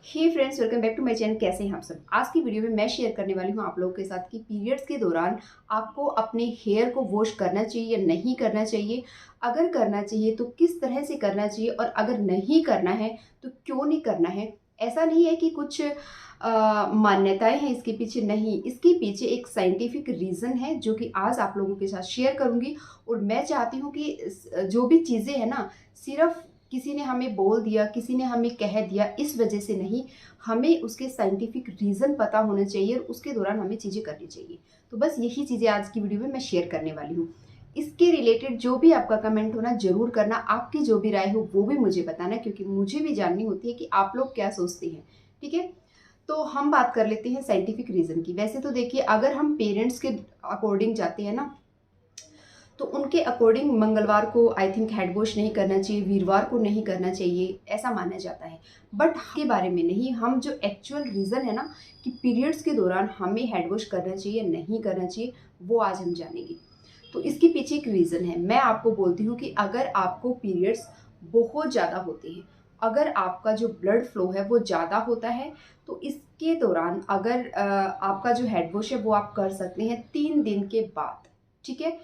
Hey friends, welcome back to my channel. कैसे हैं आप सब। आज की वीडियो में मैं शेयर करने वाली हूं आप लोगों के साथ कि पीरियड्स के दौरान आपको अपने हेयर को वॉश करना चाहिए या नहीं करना चाहिए। अगर करना चाहिए तो किस तरह से करना चाहिए, और अगर नहीं करना है तो क्यों नहीं करना है। ऐसा नहीं है कि कुछ मान्यताएं हैं इसके पीछे, नहीं, इसके पीछे एक साइंटिफिक रीज़न है जो कि आज आप लोगों के साथ शेयर करूंगी। और मैं चाहती हूँ कि जो भी चीज़ें हैं ना, सिर्फ किसी ने हमें बोल दिया, किसी ने हमें कह दिया, इस वजह से नहीं, हमें उसके साइंटिफिक रीज़न पता होना चाहिए और उसके दौरान हमें चीज़ें करनी चाहिए। तो बस यही चीज़ें आज की वीडियो में मैं शेयर करने वाली हूँ। इसके रिलेटेड जो भी आपका कमेंट हो ना, ज़रूर करना। आपकी जो भी राय हो वो भी मुझे बताना, क्योंकि मुझे भी जाननी होती है कि आप लोग क्या सोचते हैं। ठीक है, तो हम बात कर लेते हैं साइंटिफिक रीज़न की। वैसे तो देखिए, अगर हम पेरेंट्स के अकॉर्डिंग जाते हैं ना, तो उनके अकॉर्डिंग मंगलवार को आई थिंक हैंड वॉश नहीं करना चाहिए, वीरवार को नहीं करना चाहिए, ऐसा माना जाता है। बट के बारे में नहीं, हम जो एक्चुअल रीज़न है ना कि पीरियड्स के दौरान हमें हैंड वॉश करना चाहिए नहीं करना चाहिए, वो आज हम जानेंगे। तो इसके पीछे एक रीज़न है। मैं आपको बोलती हूँ कि अगर आपको पीरियड्स बहुत ज़्यादा होते हैं, अगर आपका जो ब्लड फ्लो है वो ज़्यादा होता है, तो इसके दौरान अगर आपका जो हेड वॉश है वो आप कर सकते हैं 3 दिन के बाद। ठीक है,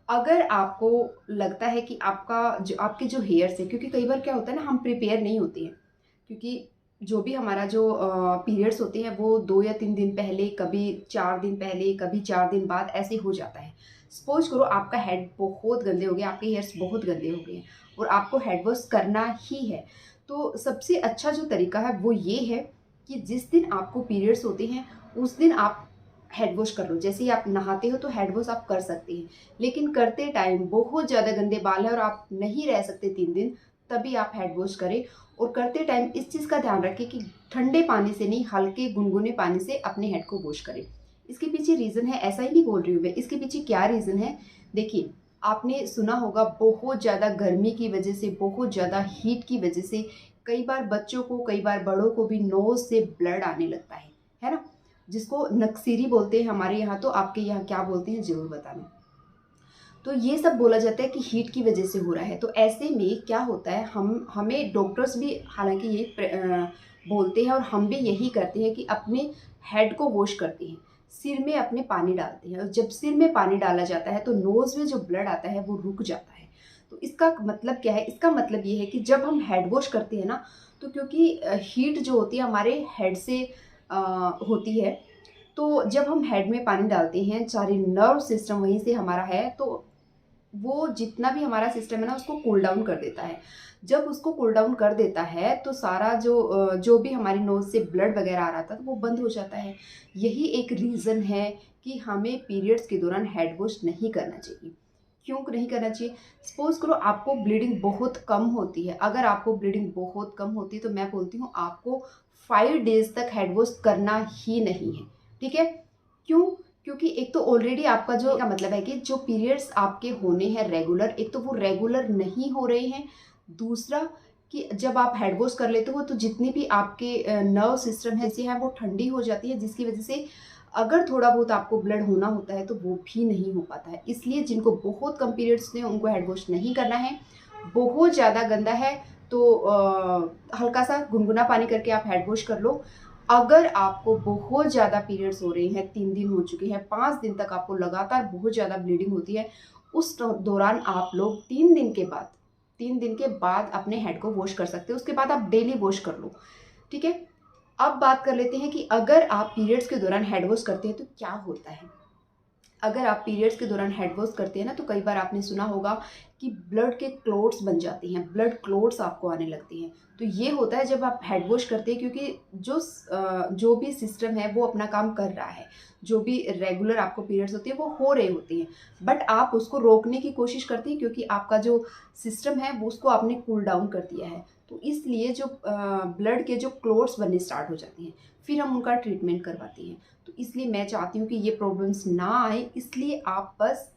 अगर आपको लगता है कि आपके जो हेयर्स है, क्योंकि कई बार क्या होता है ना, हम प्रिपेयर नहीं होते हैं, क्योंकि जो भी हमारा जो पीरियड्स होते हैं वो 2 या 3 दिन पहले, कभी 4 दिन पहले, कभी 4 दिन बाद ऐसे हो जाता है। सपोज करो आपका हेड बहुत गंदे हो गए, आपके हेयर्स बहुत गंदे हो गए हैं और आपको हेड वॉश करना ही है, तो सबसे अच्छा जो तरीका है वो ये है कि जिस दिन आपको पीरियड्स होते हैं उस दिन आप हेड वॉश कर लो। जैसे ही आप नहाते हो तो हेड वॉश आप कर सकते हैं, लेकिन करते टाइम बहुत ज़्यादा गंदे बाल है और आप नहीं रह सकते 3 दिन, तभी आप हेड वॉश करें। और करते टाइम इस चीज़ का ध्यान रखें कि ठंडे पानी से नहीं, हल्के गुनगुने पानी से अपने हेड को वॉश करें। इसके पीछे रीज़न है, ऐसा ही नहीं बोल रही हूँ मैं, इसके पीछे क्या रीज़न है। देखिए, आपने सुना होगा बहुत ज़्यादा गर्मी की वजह से, बहुत ज़्यादा हीट की वजह से कई बार बच्चों को, कई बार बड़ों को भी नोज़ से ब्लड आने लगता है ना, जिसको नक्सीरी बोलते हैं हमारे यहाँ। तो आपके यहाँ क्या बोलते हैं ज़रूर बताना। तो ये सब बोला जाता है कि हीट की वजह से हो रहा है। तो ऐसे में क्या होता है, हमें डॉक्टर्स भी हालांकि ये बोलते हैं और हम भी यही करते हैं कि अपने हेड को वॉश करते हैं, सिर में अपने पानी डालते हैं, और जब सिर में पानी डाला जाता है तो नोज़ में जो ब्लड आता है वो रुक जाता है। तो इसका मतलब क्या है, इसका मतलब ये है कि जब हम हेड वॉश करते हैं ना, तो क्योंकि हीट जो होती है हमारे हेड से होती है, तो जब हम हेड में पानी डालते हैं, सारे नर्व सिस्टम वहीं से हमारा है, तो वो जितना भी हमारा सिस्टम है ना उसको कूल डाउन कर देता है। जब उसको कूल डाउन कर देता है तो सारा जो भी हमारी नोज़ से ब्लड वगैरह आ रहा था तो वो बंद हो जाता है। यही एक रीज़न है कि हमें पीरियड्स के दौरान हेड वॉश नहीं करना चाहिए। क्यों नहीं करना चाहिए? सपोज़ करो आपको ब्लीडिंग बहुत कम होती है, अगर आपको ब्लीडिंग बहुत कम होती है तो मैं बोलती हूँ आपको 5 डेज़ तक हेड वॉश करना ही नहीं है। ठीक है? क्यों? क्योंकि एक तो ऑलरेडी आपका जो का मतलब है कि जो पीरियड्स आपके होने हैं रेगुलर, एक तो वो रेगुलर नहीं हो रहे हैं। दूसरा कि जब आप हेड वॉश कर लेते हो तो जितनी भी आपके नर्व सिस्टम है जैसे है वो ठंडी हो जाती है, जिसकी वजह से अगर थोड़ा बहुत आपको ब्लड होना होता है तो वो भी नहीं हो पाता है। इसलिए जिनको बहुत कम पीरियड्स हैं उनको हेड वॉश नहीं करना है। बहुत ज़्यादा गंदा है तो हल्का सा गुनगुना पानी करके आप हेड वॉश कर लो। अगर आपको बहुत ज़्यादा पीरियड्स हो रहे हैं, 3 दिन हो चुके हैं, 5 दिन तक आपको लगातार बहुत ज़्यादा ब्लीडिंग होती है, उस दौरान आप लोग 3 दिन के बाद अपने हेड को वॉश कर सकते हो। उसके बाद आप डेली वॉश कर लो। ठीक है, अब बात कर लेते हैं कि अगर आप पीरियड्स के दौरान हेड वॉश करते हैं तो क्या होता है। अगर आप पीरियड्स के दौरान हेड वॉश करते हैं ना, तो कई बार आपने सुना होगा कि ब्लड के क्लोट्स बन जाते हैं, ब्लड क्लोट्स आपको आने लगते हैं। तो ये होता है जब आप हेड वॉश करते हैं, क्योंकि जो भी सिस्टम है वो अपना काम कर रहा है, जो भी रेगुलर आपको पीरियड्स होते हैं वो हो रहे होते हैं, बट आप उसको रोकने की कोशिश करते हैं क्योंकि आपका जो सिस्टम है वो उसको आपने कूल डाउन कर दिया है। तो इसलिए जो ब्लड के जो क्लोट्स बनने स्टार्ट हो जाते हैं, फिर हम उनका ट्रीटमेंट करवाते हैं। तो इसलिए मैं चाहती हूँ कि ये प्रॉब्लम्स ना आए, इसलिए आप बस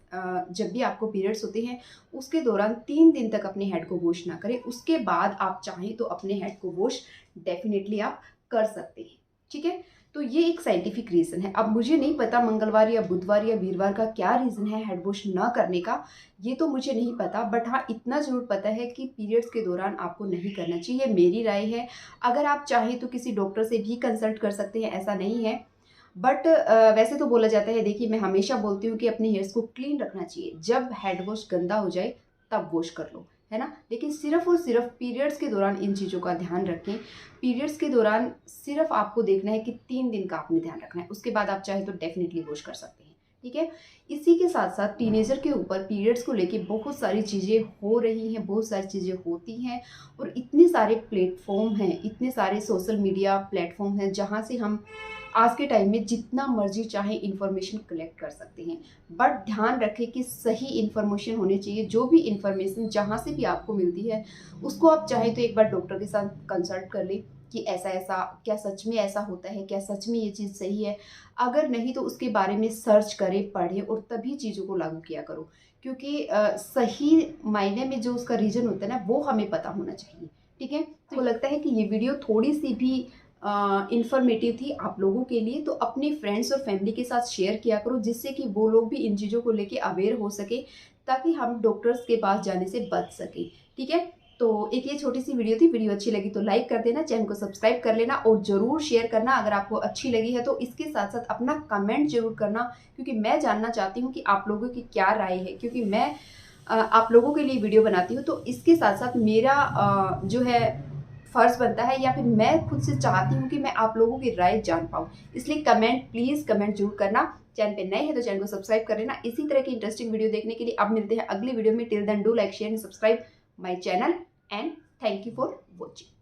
जब भी आपको पीरियड्स होते हैं उसके दौरान 3 दिन तक अपने हेड को वॉश ना करें। उसके बाद आप चाहें तो अपने हेड को वॉश डेफिनेटली आप कर सकते हैं। ठीक है, तो ये एक साइंटिफिक रीज़न है। अब मुझे नहीं पता मंगलवार या बुधवार या वीरवार का क्या रीज़न है हेड वॉश ना करने का, ये तो मुझे नहीं पता, बट हाँ इतना ज़रूर पता है कि पीरियड्स के दौरान आपको नहीं करना चाहिए, ये मेरी राय है। अगर आप चाहें तो किसी डॉक्टर से भी कंसल्ट कर सकते हैं, ऐसा नहीं है। बट वैसे तो बोला जाता है, देखिए मैं हमेशा बोलती हूँ कि अपने हेयर्स को क्लीन रखना चाहिए, जब हेड वॉश गंदा हो जाए तब वॉश कर लो, है ना। लेकिन सिर्फ और सिर्फ पीरियड्स के दौरान इन चीज़ों का ध्यान रखें। पीरियड्स के दौरान सिर्फ आपको देखना है कि 3 दिन का आपने ध्यान रखना है, उसके बाद आप चाहे तो डेफिनेटली वॉश कर सकते हैं, ठीक है। इसी के साथ साथ टीनेजर के ऊपर पीरियड्स को लेके बहुत सारी चीज़ें हो रही हैं, बहुत सारी चीज़ें होती हैं, और इतने सारे प्लेटफॉर्म हैं, इतने सारे सोशल मीडिया प्लेटफॉर्म हैं जहाँ से हम आज के टाइम में जितना मर्जी चाहे इन्फॉर्मेशन कलेक्ट कर सकते हैं। बट ध्यान रखें कि सही इन्फॉर्मेशन होनी चाहिए। जो भी इन्फॉर्मेशन जहाँ से भी आपको मिलती है उसको आप चाहे तो एक बार डॉक्टर के साथ कंसल्ट कर लें कि ऐसा ऐसा क्या सच में ऐसा होता है, क्या सच में ये चीज़ सही है। अगर नहीं तो उसके बारे में सर्च करें, पढ़ें और तभी चीज़ों को लागू किया करो, क्योंकि सही मायने में जो उसका रीज़न होता है ना वो हमें पता होना चाहिए, ठीक है। तो लगता है कि ये वीडियो थोड़ी सी भी इंफॉर्मेटिव थी आप लोगों के लिए, तो अपने फ्रेंड्स और फैमिली के साथ शेयर किया करो, जिससे कि वो लोग भी इन चीज़ों को लेके अवेयर हो सके, ताकि हम डॉक्टर्स के पास जाने से बच सके, ठीक है। तो एक ये छोटी सी वीडियो थी, वीडियो अच्छी लगी तो लाइक कर देना, चैनल को सब्सक्राइब कर लेना और ज़रूर शेयर करना अगर आपको अच्छी लगी है तो। इसके साथ साथ अपना कमेंट जरूर करना, क्योंकि मैं जानना चाहती हूँ कि आप लोगों की क्या राय है, क्योंकि मैं आप लोगों के लिए वीडियो बनाती हूँ, तो इसके साथ साथ मेरा जो है फ़र्ज़ बनता है, या फिर मैं खुद से चाहती हूँ कि मैं आप लोगों की राय जान पाऊँ। इसलिए प्लीज़ कमेंट ज़रूर करना। चैनल पे नए हैं तो चैनल को सब्सक्राइब कर लेना। इसी तरह की इंटरेस्टिंग वीडियो देखने के लिए अब मिलते हैं अगली वीडियो में। Till then do like share and subscribe my channel and thank you for watching.